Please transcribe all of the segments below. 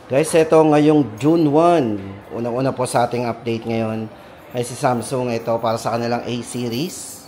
Guys, ito ngayong June 1. Unang-una po sa ating update ngayon ay si Samsung. Ito para sa kanilang A series.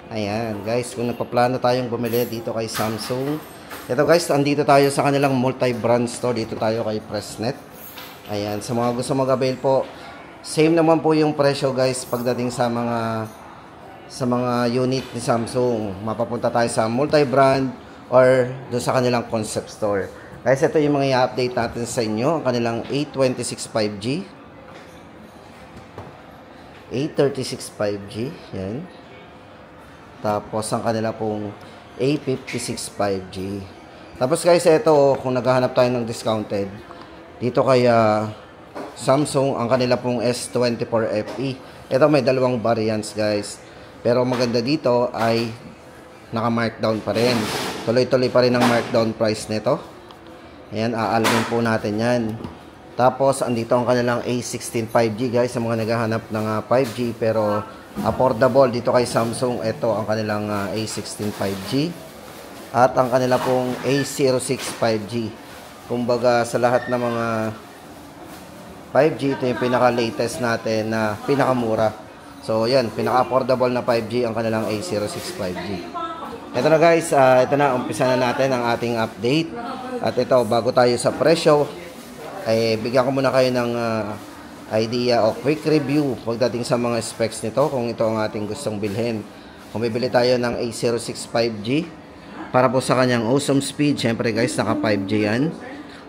Ayan, guys, kung nagpaplano tayong bumili dito kay Samsung. Ito guys, andito tayo sa kanilang multi-brand store. Dito tayo kay Pressnet. Ayan, sa mga gusto mag-avail po, same naman po yung presyo guys pagdating sa mga unit ni Samsung. Mapapunta tayo sa multi-brand or doon sa kanilang concept store. Guys, ito yung mga i-update natin sa inyo. Ang kanilang A26 5G. A36 5G. Yan. Tapos, ang kanila pong A56 5G. Tapos guys, ito, kung naghahanap tayo ng discounted, dito kay Samsung, ang kanila pong S24 FE. Ito may dalawang variants guys. Pero maganda dito ay naka-markdown pa rin. Tuloy-tuloy pa rin ang markdown price nito. Ayan, aalawin po natin yan. Tapos, andito ang kanilang A16 5G guys, sa mga naghahanap ng 5G pero affordable dito kay Samsung. Ito ang kanilang A16 5G. At ang kanila pong A06 5G. Kumbaga, sa lahat ng mga 5G, ito yung pinaka-latest natin na pinakamura. So, yan, pinaka-affordable na 5G ang kanilang A06 5G. Ito na guys, ito na, umpisa na natin ang ating update. At ito, bago tayo sa presyo, ay bigyan ko muna kayo ng idea o quick review pagdating sa mga specs nito, kung ito ang ating gustong bilhin. Kung bibili tayo ng A06 5G, para po sa kanyang awesome speed, syempre guys, naka 5G yan.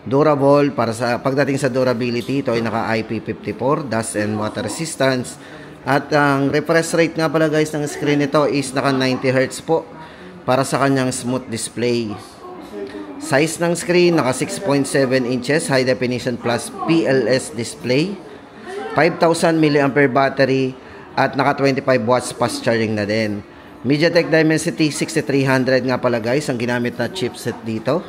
Durable, para sa pagdating sa durability, ito ay naka IP54, dust and water resistance. At ang refresh rate nga pala guys ng screen nito is naka 90Hz po, para sa kanyang smooth display. Size ng screen, naka 6.7 inches, high definition plus PLS display. 5,000 mAh battery at naka 25 watts fast charging na din. MediaTek Dimensity 6300 nga pala guys ang ginamit na chipset dito.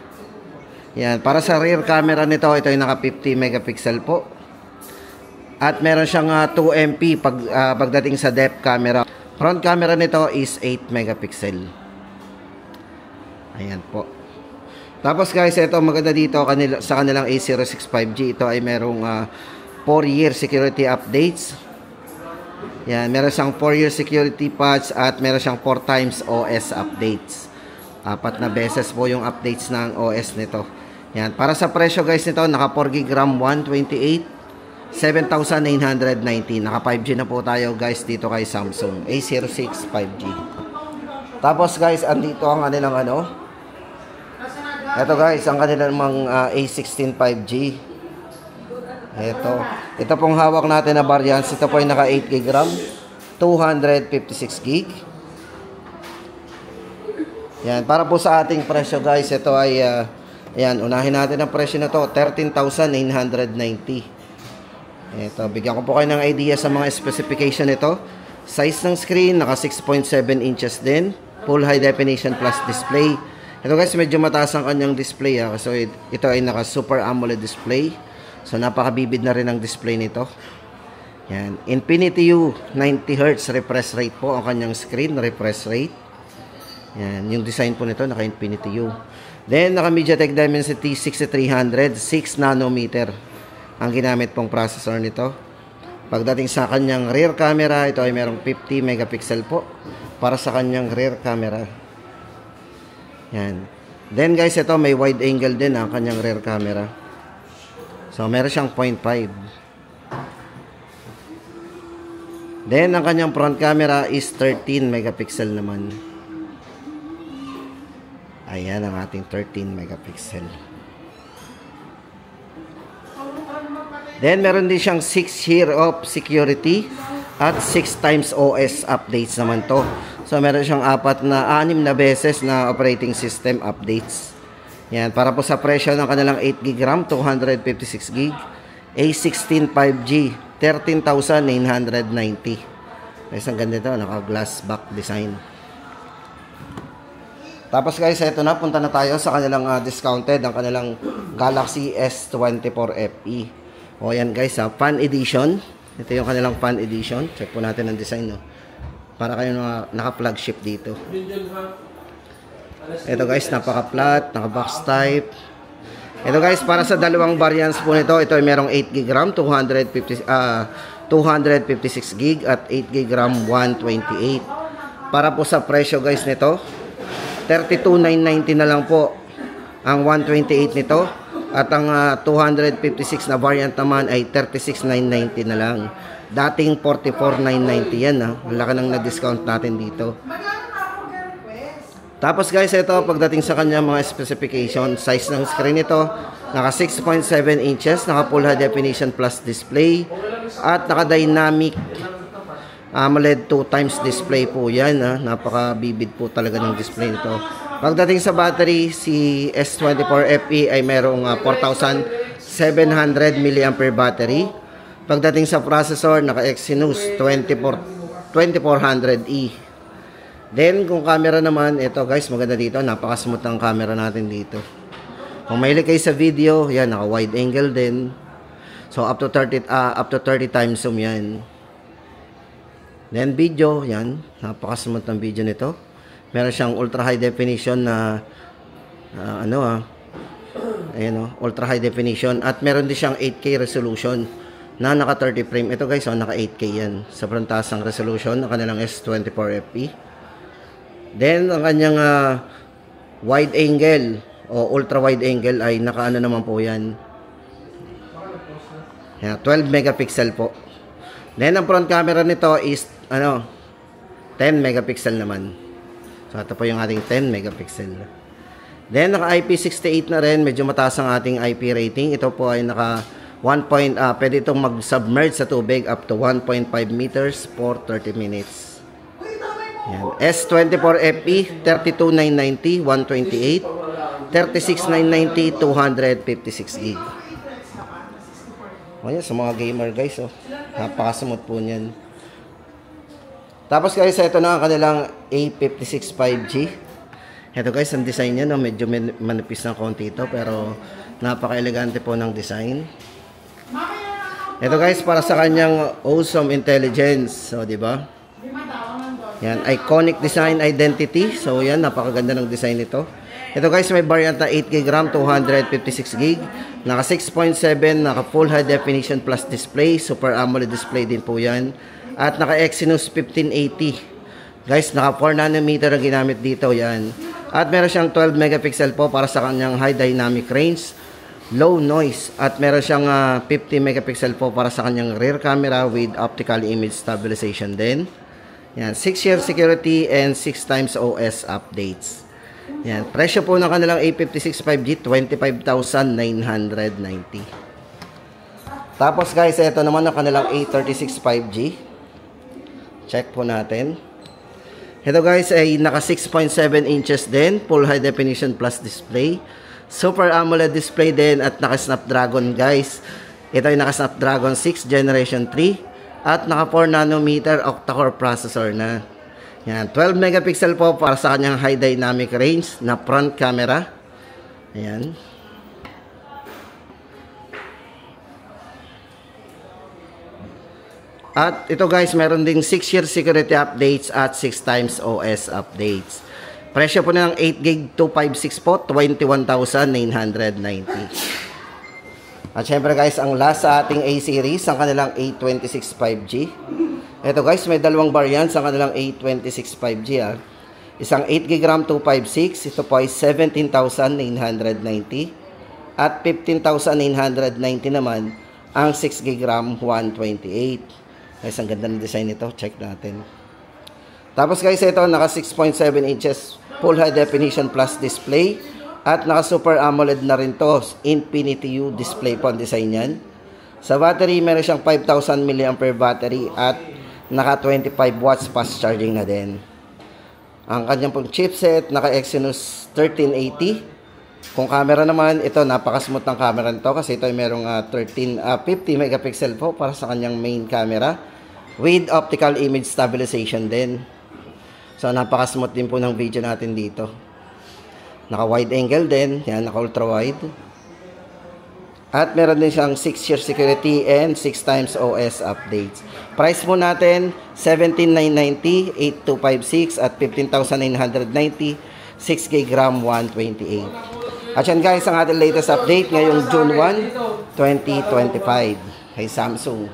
Yan, para sa rear camera nito, ito ay naka 50 megapixel po. At meron siyang 2MP pagdating sa depth camera. Front camera nito is 8 megapixel. Ayan po. Tapos guys, ito maganda dito sa kanilang A06 5G. Ito ay merong 4-year security updates. Yan, meron siyang 4-year security patch at meron siyang 4 times OS updates. 4 na beses po yung updates ng OS nito. Yan, para sa presyo guys nito, naka 4GB RAM 128, 7,990. Naka 5G na po tayo guys dito kay Samsung A06 5G. Tapos guys, andito ang kanilang ito guys, ang kanilang mga A16 5G. Ito pong hawak natin na variants. Ito po ay naka 8GB RAM, 256GB. Yan, para po sa ating presyo guys, ito ay ayan, unahin natin ang presyo na to, 13,990. Ito, bigyan ko po kayo ng idea sa mga specification nito. Size ng screen, naka 6.7 inches din, full high definition plus display. Ito guys, medyo mataas ang kanyang display so ito ay naka Super AMOLED display. So napakabibid na rin ang display nito. Yan, Infinity U 90Hz refresh rate po ang kanyang screen, refresh rate. Yan, yung design po nito naka Infinity U. Then naka MediaTek Dimensity 6300, 6 nanometer ang ginamit pong processor nito. Pagdating sa kanyang rear camera, ito ay merong 50 megapixel po para sa kanyang rear camera. Yan. Then guys, ito may wide angle din ang kanyang rear camera. So meron siyang 0.5. Then ang kanyang front camera is 13 megapixel naman. Ayan ang ating 13 megapixel. Then meron din siyang 6 year of security at 6 times OS updates naman to. So meron siyang 6 na beses na operating system updates. Yan, para po sa presyo ng kanilang 8GB RAM, 256GB, A16 5G, 13,990. Guys, ang ganda ito, naka-glass back design. Tapos guys, ito na, punta na tayo sa kanilang discounted, ang kanilang Galaxy S24 FE. O yan guys, Fan Edition. Ito yung kanilang Fan Edition. Check po natin ang design, no? Para kayo naka-flagship dito. Ito guys, napaka-flat, naka-box type. Ito guys, para sa dalawang variants po nito, ito ay merong 8GB RAM, 256GB at 8GB RAM 128. Para po sa presyo guys nito, 32,990 na lang po ang 128 nito. At ang 256 na variant naman ay 36,990 na lang. Dating 44,990 yan. Ang laki nang na-discount natin dito. Tapos guys, ito pagdating sa kanya mga specification, size ng screen nito, naka 6.7 inches, naka full high definition plus display, at naka dynamic AMOLED 2x display po yan. Napaka-vivid po talaga ng display nito. Pagdating sa battery, si S24FE ay merong 4,700 mAh battery. Pagdating sa processor, naka Exynos 2400E. Then, kung camera naman, ito guys, maganda dito. Napaka-smooth ng camera natin dito. Kung mahilig kayo sa video, yan, naka wide angle din. So, up to 30 times zoom yan. Then, video, yan. Napaka-smooth ng video nito. Meron siyang ultra high definition na ultra high definition, at meron din siyang 8K resolution na naka 30 frame. Ito guys, naka 8K yan. Sobrang taas ang resolution ng kanilang S24FE. Then ang kanyang wide angle o ultra wide angle ay naka naman po yan. 12 megapixel po. Then ang front camera nito is 10 megapixel naman. So, ito po yung ating 10 megapixel. Then, naka IP68 na rin. Medyo mataas ang ating IP rating. Ito po ay naka pwede itong mag-submerge sa tubig up to 1.5 meters for 30 minutes. Yan. S24FE, 32,990, 128. 36,990, 256GB. O yan, sa mga gamer guys. Napaka-smooth po niyan. Tapos guys, ito na ang kanilang A56 5G. Ito guys, ang design niya, medyo manipis ng konti ito, pero napaka-elegante po ng design. Ito guys, para sa kanyang awesome intelligence. So, di ba? Yan, iconic design identity. So, yan, napakaganda ng design nito. Ito guys, may variant na 8GB RAM, 256GB. Naka 6.7, naka full high definition plus display. Super AMOLED display din po yan. At naka Exynos 1580. Guys, naka 4 nanometer ang ginamit dito, yan. At meron siyang 12 megapixel po para sa kanyang high dynamic range, low noise. At meron siyang 50 megapixel po para sa kanyang rear camera with optical image stabilization din. Yan, 6-year security and 6x OS updates. Yan, presyo po ng kanilang A56 5G, 25,990. Tapos guys, ito naman ang kanilang A36 5G. Check po natin. Ito guys ay naka 6.7 inches din, full high definition plus display, super AMOLED display din, at naka Snapdragon guys. Ito ay naka Snapdragon 6 generation 3 at naka 4 nanometer octa-core processor na. Yan, 12 megapixel po para sa kanyang high dynamic range na front camera. Ayan. At ito guys, meron ding 6-year security updates at 6x OS updates. Presyo po ng 8GB 256 po, 21,990. At syempre guys, ang last sa ating A series, ang kanilang A26 5G. Ito guys, may dalawang variants ang kanilang A26 5G. Isang 8GB RAM 256, ito po ay 17,990. At 15,990 naman ang 6GB RAM 128. Guys, ang ganda ng design nito. Check natin. Tapos guys, ito naka 6.7 inches full high definition plus display. At naka super AMOLED na rin to. Infinity U display po ang design yan. Sa battery, meron siyang 5,000 mAh battery. At naka 25 watts fast charging na din. Ang kanyang pong chipset, naka Exynos 1380. Kung camera naman, ito napaka-smooth ng camera nito kasi ito ay merong 50 megapixel po para sa kanyang main camera with optical image stabilization din. So napaka-smooth din po ng video natin dito. Naka wide angle din, yan, naka ultra wide. At meron din siyang 6-year security and 6x OS updates. Price mo natin 17,990, 8,256 at 15,990, 6GB RAM 128. At yan guys, ang ating latest update ngayong June 1, 2025 kay Samsung.